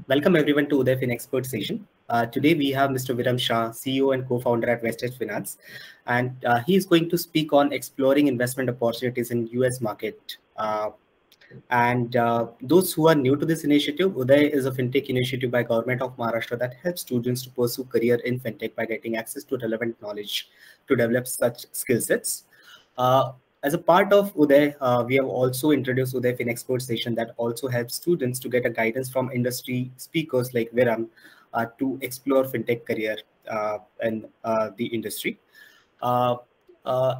Welcome everyone to Uday Fin Expert Session. Today we have Mr. Viram Shah, CEO and co-founder at West Edge Finance, and he is going to speak on exploring investment opportunities in US market. And those who are new to this initiative, Uday is a fintech initiative by Government of Maharashtra that helps students to pursue career in fintech by getting access to relevant knowledge to develop such skill sets. As a part of Uday, we have also introduced Uday Fin Expert Station that also helps students to get a guidance from industry speakers like Viram to explore fintech career in the industry. Uh, uh,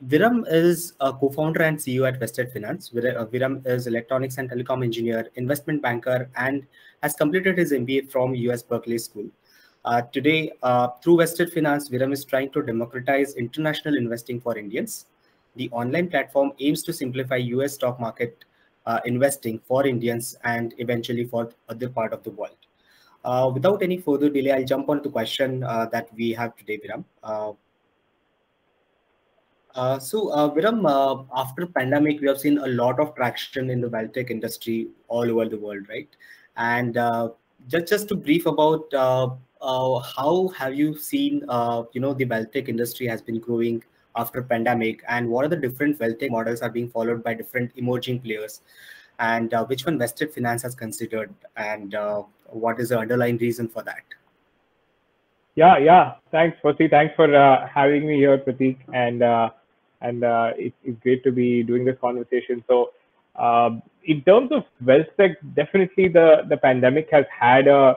Viram is a co-founder and CEO at Vested Finance. Viram is electronics and telecom engineer, investment banker, and has completed his MBA from US Berkeley School. Today, through Vested Finance, Viram is trying to democratize international investing for Indians. The online platform aims to simplify US stock market investing for Indians and eventually for other part of the world. Without any further delay, I'll jump on to the question that we have today, Viram. Viram, after pandemic, we have seen a lot of traction in the wealth tech industry all over the world, right? And just to brief about how have you seen, the wealth tech industry has been growing after pandemic, and what are the different wealth tech models are being followed by different emerging players, and which one Vested Finance has considered, and what is the underlying reason for that? Yeah. Thanks, Percy. Thanks for having me here, Prateek. And it's great to be doing this conversation. So, in terms of wealth tech, definitely the pandemic has had a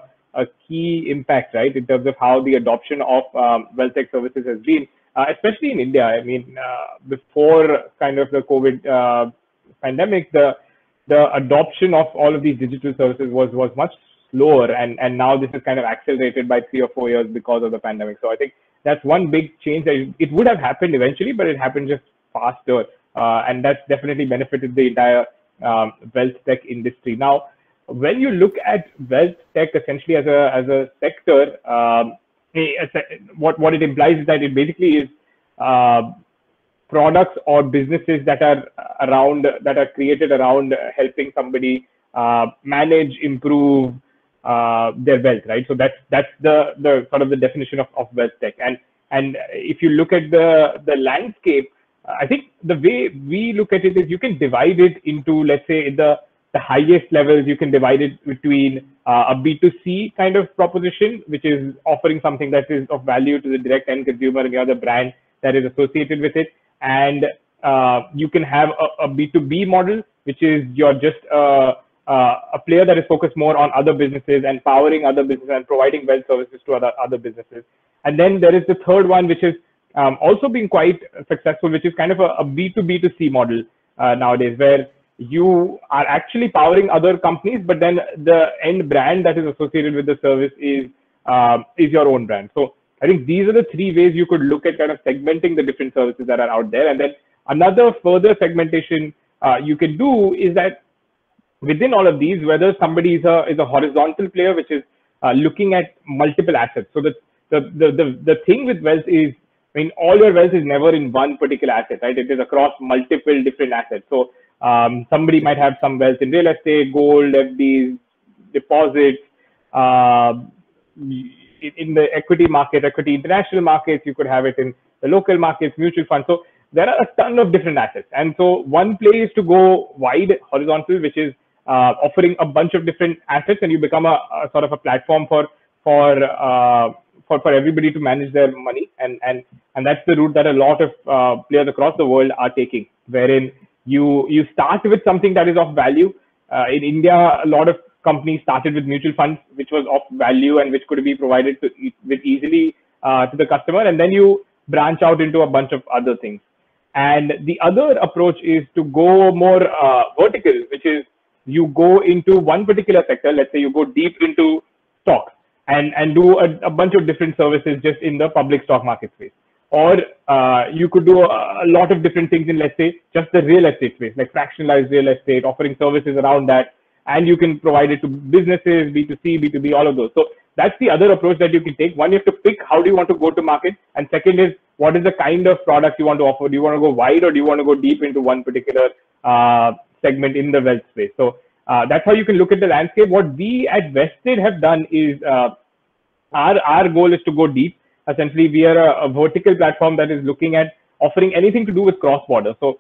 key impact, right, in terms of how the adoption of wealth tech services has been, especially in India. I mean, before kind of the COVID pandemic, the adoption of all of these digital services was much slower, and now this is kind of accelerated by 3 or 4 years because of the pandemic. So I think that's one big change. That it would have happened eventually, but it happened just faster, and that's definitely benefited the entire wealth tech industry. Now, when you look at wealth tech essentially as a sector, what it implies is that it basically is products or businesses that are created around helping somebody manage, improve their wealth, right? So that's the sort of the definition of wealth tech. And if you look at the landscape, I think the way we look at it is you can divide it into, let's say, the highest levels. You can divide it between a B2C kind of proposition, which is offering something that is of value to the direct end consumer and the other brand that is associated with it. And you can have a B2B model, which is you're just a player that is focused more on other businesses and powering other businesses and providing wealth services to other businesses. And then there is the third one, which is also being quite successful, which is kind of a B2B2C model nowadays, where you are actually powering other companies, but then the end brand that is associated with the service is your own brand. So I think these are the three ways you could look at kind of segmenting the different services that are out there. And then another further segmentation you can do is that within all of these, whether somebody is a horizontal player, which is looking at multiple assets. So the thing with wealth is, I mean, all your wealth is never in one particular asset, right? It is across multiple different assets. So somebody might have some wealth in real estate, gold, FDs, deposits, in the equity market, equity international markets. You could have it in the local markets, mutual funds. So there are a ton of different assets. And so one play is to go wide, horizontal, which is offering a bunch of different assets, and you become a sort of a platform for everybody to manage their money. And that's the route that a lot of players across the world are taking, wherein you start with something that is of value. In India, a lot of companies started with mutual funds, which was of value and which could be provided with easily to the customer. And then you branch out into a bunch of other things. And the other approach is to go more vertical, which is you go into one particular sector. Let's say you go deep into stocks and do a bunch of different services just in the public stock market space. Or you could do a lot of different things in, let's say, just the real estate space, like fractionalized real estate, offering services around that. And you can provide it to businesses, B2C, B2B, all of those. So that's the other approach that you can take. One, you have to pick how do you want to go to market. And second is, what is the kind of product you want to offer? Do you want to go wide, or do you want to go deep into one particular segment in the wealth space? So that's how you can look at the landscape. What we at Vested have done is our goal is to go deep. Essentially, we are a vertical platform that is looking at offering anything to do with cross-border. So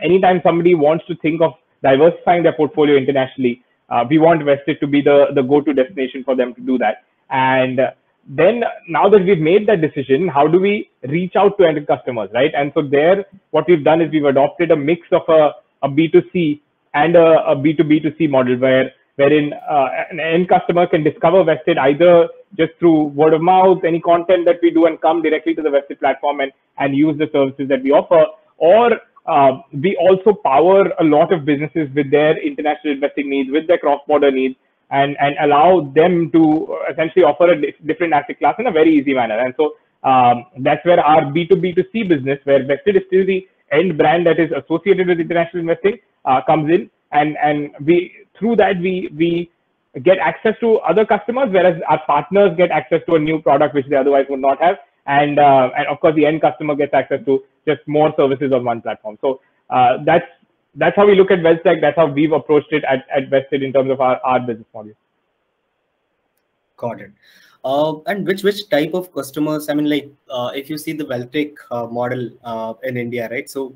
anytime somebody wants to think of diversifying their portfolio internationally, we want Vested to be the go-to destination for them to do that. And then now that we've made that decision, how do we reach out to end customers, right? And so there, what we've done is we've adopted a mix of a B2C and a B2B2C model wherein an end customer can discover Vested either just through word of mouth, any content that we do, and come directly to the Vested platform and use the services that we offer, or we also power a lot of businesses with their international investing needs, with their cross-border needs, and allow them to essentially offer a different asset class in a very easy manner. And so that's where our B2B2C business, where Vested is still the end brand that is associated with international investing, comes in. And we through that we get access to other customers, whereas our partners get access to a new product which they otherwise would not have. And of course, the end customer gets access to just more services on one platform. So that's how we look at WealthTech. That's how we've approached it at Vested in terms of our business model. Got it. And which type of customers? I mean, like if you see the WealthTech model in India, right? So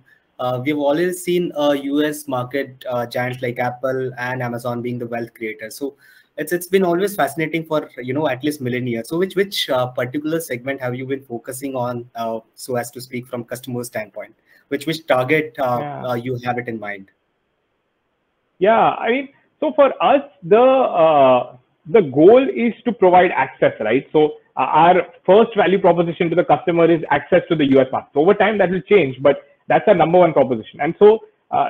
we've always seen US market giants like Apple and Amazon being the wealth creators. So it's been always fascinating for at least millennia. So which particular segment have you been focusing on, so as to speak, from customer standpoint? Which target you have it in mind? Yeah, I mean, so for us, the goal is to provide access, right? So our first value proposition to the customer is access to the US market. So over time, that will change, but that's our number one proposition. And so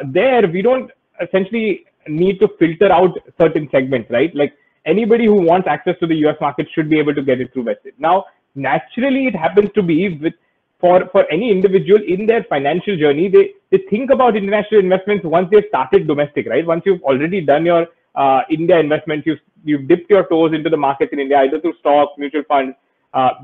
there, we don't essentially need to filter out certain segments, right? Like anybody who wants access to the US market should be able to get it through Vested. Now, naturally, it happens to be for any individual in their financial journey, they think about international investments once they've started domestic, right? Once you've already done your India investments, you've dipped your toes into the markets in India, either through stocks, mutual funds.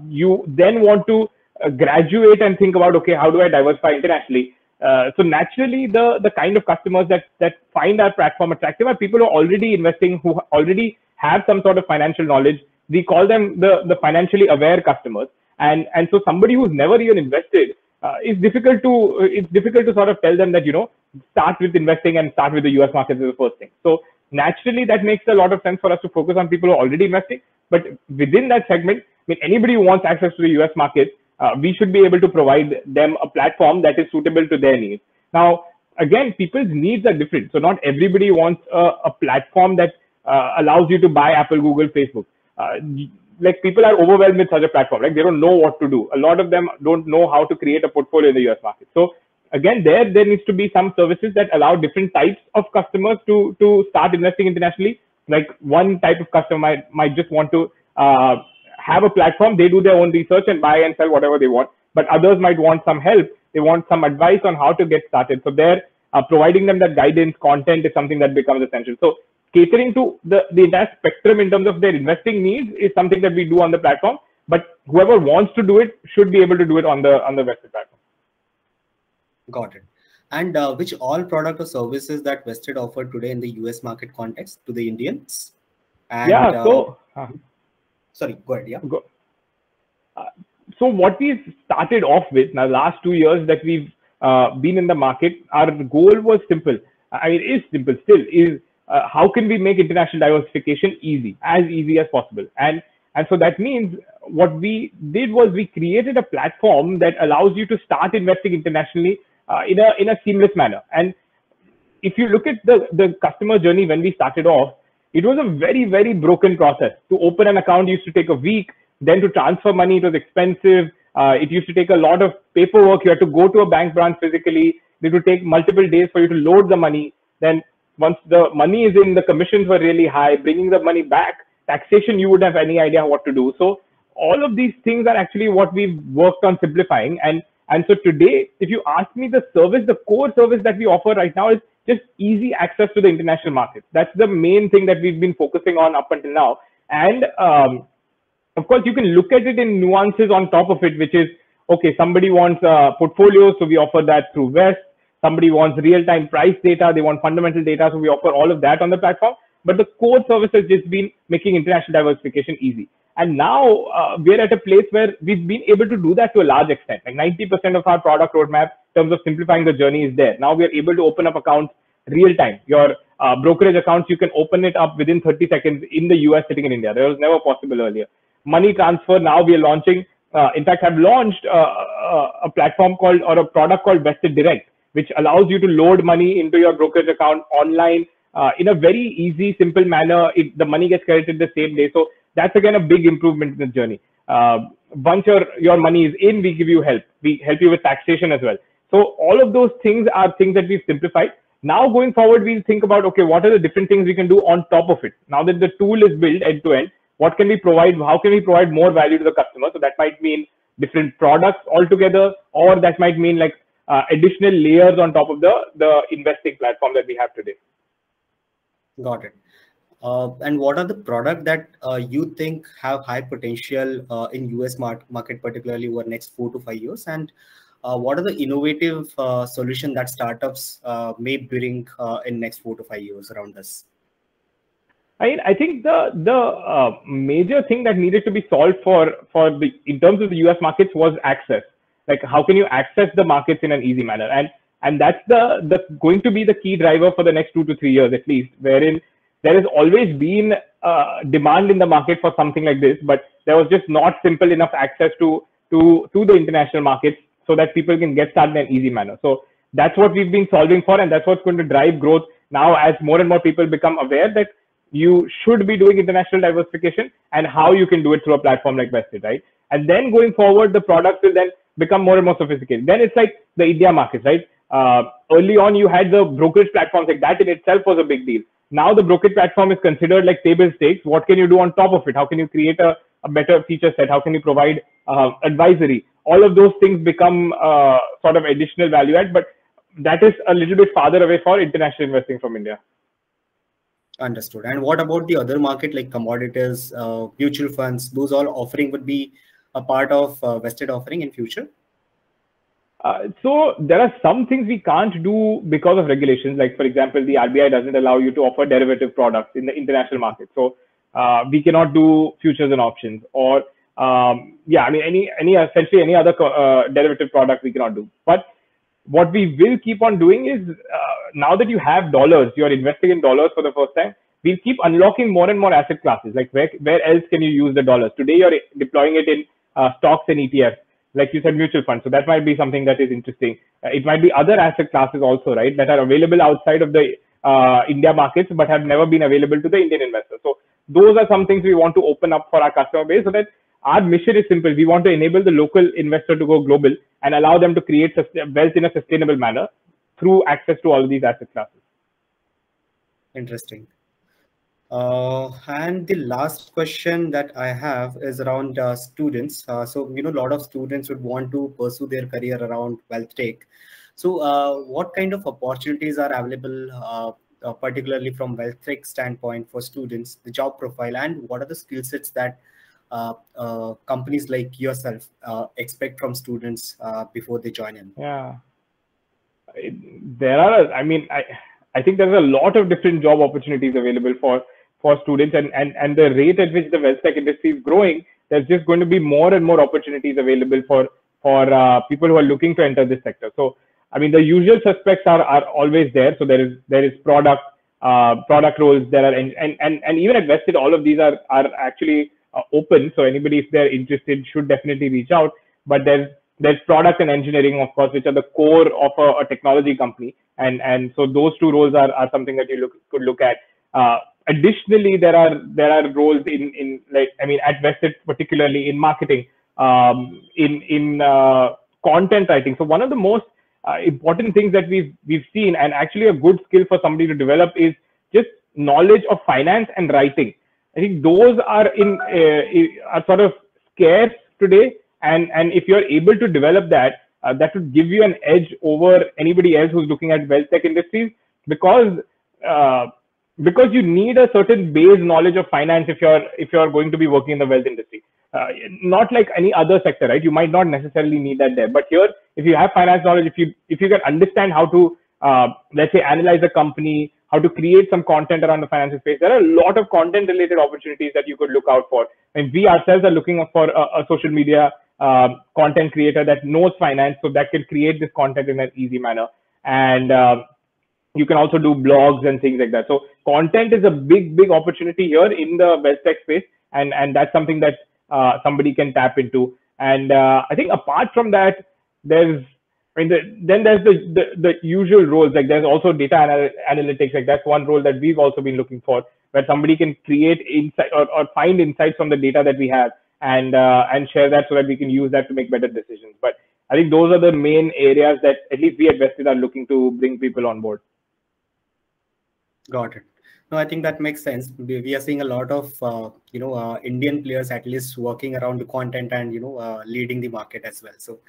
You then want to graduate and think about, okay, how do I diversify internationally? So naturally, the kind of customers that find our platform attractive are people who are already investing, who already have some sort of financial knowledge. We call them the financially aware customers. And so somebody who's never even invested, it's difficult to sort of tell them that, start with investing and start with the US market as the first thing. So naturally, that makes a lot of sense for us to focus on people who are already investing. But within that segment, I mean, anybody who wants access to the US market, we should be able to provide them a platform that is suitable to their needs. Now, again, people's needs are different. So not everybody wants a platform that allows you to buy Apple, Google, Facebook. Like people are overwhelmed with such a platform, like they don't know what to do. A lot of them don't know how to create a portfolio in the US market. So again, there needs to be some services that allow different types of customers to start investing internationally. Like one type of customer might just want to have a platform, they do their own research and buy and sell whatever they want. But others might want some help. They want some advice on how to get started. So there, providing them that guidance, content is something that becomes essential. So catering to the entire spectrum in terms of their investing needs is something that we do on the platform. But whoever wants to do it should be able to do it on the Vested platform. Got it. And which all product or services that Vested offer today in the US market context to the Indians? And, yeah. Sorry, go ahead. Yeah. So what we've started off with now, last 2 years that we've been in the market, our goal was simple. I mean, it is simple still. Is how can we make international diversification easy, as easy as possible? And so that means what we did was we created a platform that allows you to start investing internationally in a seamless manner. And if you look at the customer journey when we started off, it was a very, very broken process. To open an account used to take a week. Then to transfer money, it was expensive. It used to take a lot of paperwork. You had to go to a bank branch physically. It would take multiple days for you to load the money. Then once the money is in, the commissions were really high. Bringing the money back, taxation, you wouldn't have any idea what to do. So all of these things are actually what we've worked on simplifying. And so today, if you ask me, the core service that we offer right now is just easy access to the international market. That's the main thing that we've been focusing on up until now. And of course, you can look at it in nuances on top of it, which is, okay, somebody wants a portfolio, so we offer that through Vest. somebody wants real-time price data, they want fundamental data. So we offer all of that on the platform. But the core service has just been making international diversification easy. And now we're at a place where we've been able to do that to a large extent. Like 90% of our product roadmap in terms of simplifying the journey is there. Now we are able to open up accounts real time. Your brokerage accounts, you can open it up within 30 seconds in the US sitting in India. That was never possible earlier. Money transfer, now we are launching, in fact, I've launched a platform called, or a product called Vested Direct, which allows you to load money into your brokerage account online in a very easy, simple manner. The money gets credited the same day. So that's again a big improvement in the journey. Once your money is in, we give you help. We help you with taxation as well. So all of those things are things that we've simplified. Now going forward, we'll think about, okay, what are the different things we can do on top of it? Now that the tool is built end to end, what can we provide? How can we provide more value to the customer? So that might mean different products altogether, or that might mean like additional layers on top of the investing platform that we have today. Got it. And what are the products that you think have high potential in US market, particularly over the next 4 to 5 years? And what are the innovative solutions that startups may bring in next 4 to 5 years around this? I think the major thing that needed to be solved in terms of the US markets was access. Like, how can you access the markets in an easy manner? And that's going to be the key driver for the next 2 to 3 years at least, wherein there has always been demand in the market for something like this, but there was just not simple enough access to the international markets so that people can get started in an easy manner. So that's what we've been solving for, and that's what's going to drive growth now as more and more people become aware that you should be doing international diversification and how you can do it through a platform like Vested, right? And then going forward, the products will then become more and more sophisticated. Then it's like the India markets, right? Early on, you had the brokerage platforms, like that in itself was a big deal. Now the brokerage platform is considered like table stakes. What can you do on top of it? How can you create a better feature set? How can you provide advisory? All of those things become sort of additional value add, but that is a little bit farther away for international investing from India. Understood. And what about the other market like commodities, mutual funds? Those all offering would be a part of Vested offering in future? So there are some things we can't do because of regulations. Like, for example, the RBI doesn't allow you to offer derivative products in the international market. So we cannot do futures and options, or essentially any other derivative product we cannot do. But what we will keep on doing is, now that you have dollars, you're investing in dollars for the first time, we'll keep unlocking more and more asset classes. Like, where else can you use the dollars? Today, you're deploying it in stocks and ETFs, like you said, mutual funds. So that might be something that is interesting. It might be other asset classes also, right, that are available outside of the India markets, but have never been available to the Indian investors. So those are some things we want to open up for our customer base, so that our mission is simple. We want to enable the local investor to go global and allow them to create wealth in a sustainable manner through access to all of these asset classes. Interesting. And the last question that I have is around students. So, a lot of students would want to pursue their career around wealth tech. So what kind of opportunities are available, particularly from wealth tech standpoint for students, the job profile, and what are the skill sets that companies like yourself expect from students before they join in? Yeah, there are, I think there's a lot of different job opportunities available for students, and the rate at which the wealth tech industry is growing, there's just going to be more and more opportunities available for people who are looking to enter this sector. So, the usual suspects are always there. So there is product roles there, and even at Vested, all of these are actually open. So anybody, if they're interested, should definitely reach out. But there's product and engineering, of course, which are the core of a technology company, and so those two roles are something that you could look at. Additionally, there are roles in at Vested, particularly in marketing, in content writing. So one of the most important things that we've seen, and actually a good skill for somebody to develop, is just knowledge of finance and writing. I think those are sort of scarce today, and if you're able to develop that, that would give you an edge over anybody else who's looking at wealth tech industries, because you need a certain base knowledge of finance if you're going to be working in the wealth industry. not like any other sector, right? You might not necessarily need that there, but here, if you have finance knowledge, if you can understand how to let's say analyze a company, how to create some content around the financial space, there are a lot of content related opportunities that you could look out for. And we ourselves are looking for a social media content creator that knows finance, so that can create this content in an easy manner. And you can also do blogs and things like that. So content is a big opportunity here in the wealth tech space, and that's something that somebody can tap into. And I think apart from that, there's then there's the usual roles. Like there's also data analytics. Like that's one role that we've also been looking for, where somebody can create insight or find insights from the data that we have, and share that so that we can use that to make better decisions. But I think those are the main areas that at least we at Vested are looking to bring people on board. Got it. No, I think that makes sense. We are seeing a lot of Indian players at least working around the content and leading the market as well. So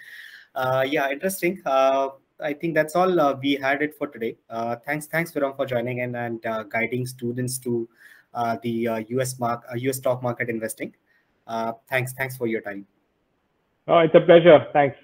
yeah, interesting. I think that's all we had it for today. Thanks Viram for joining in and guiding students to the US stock market investing. Thanks for your time. Oh, it's a pleasure. Thanks.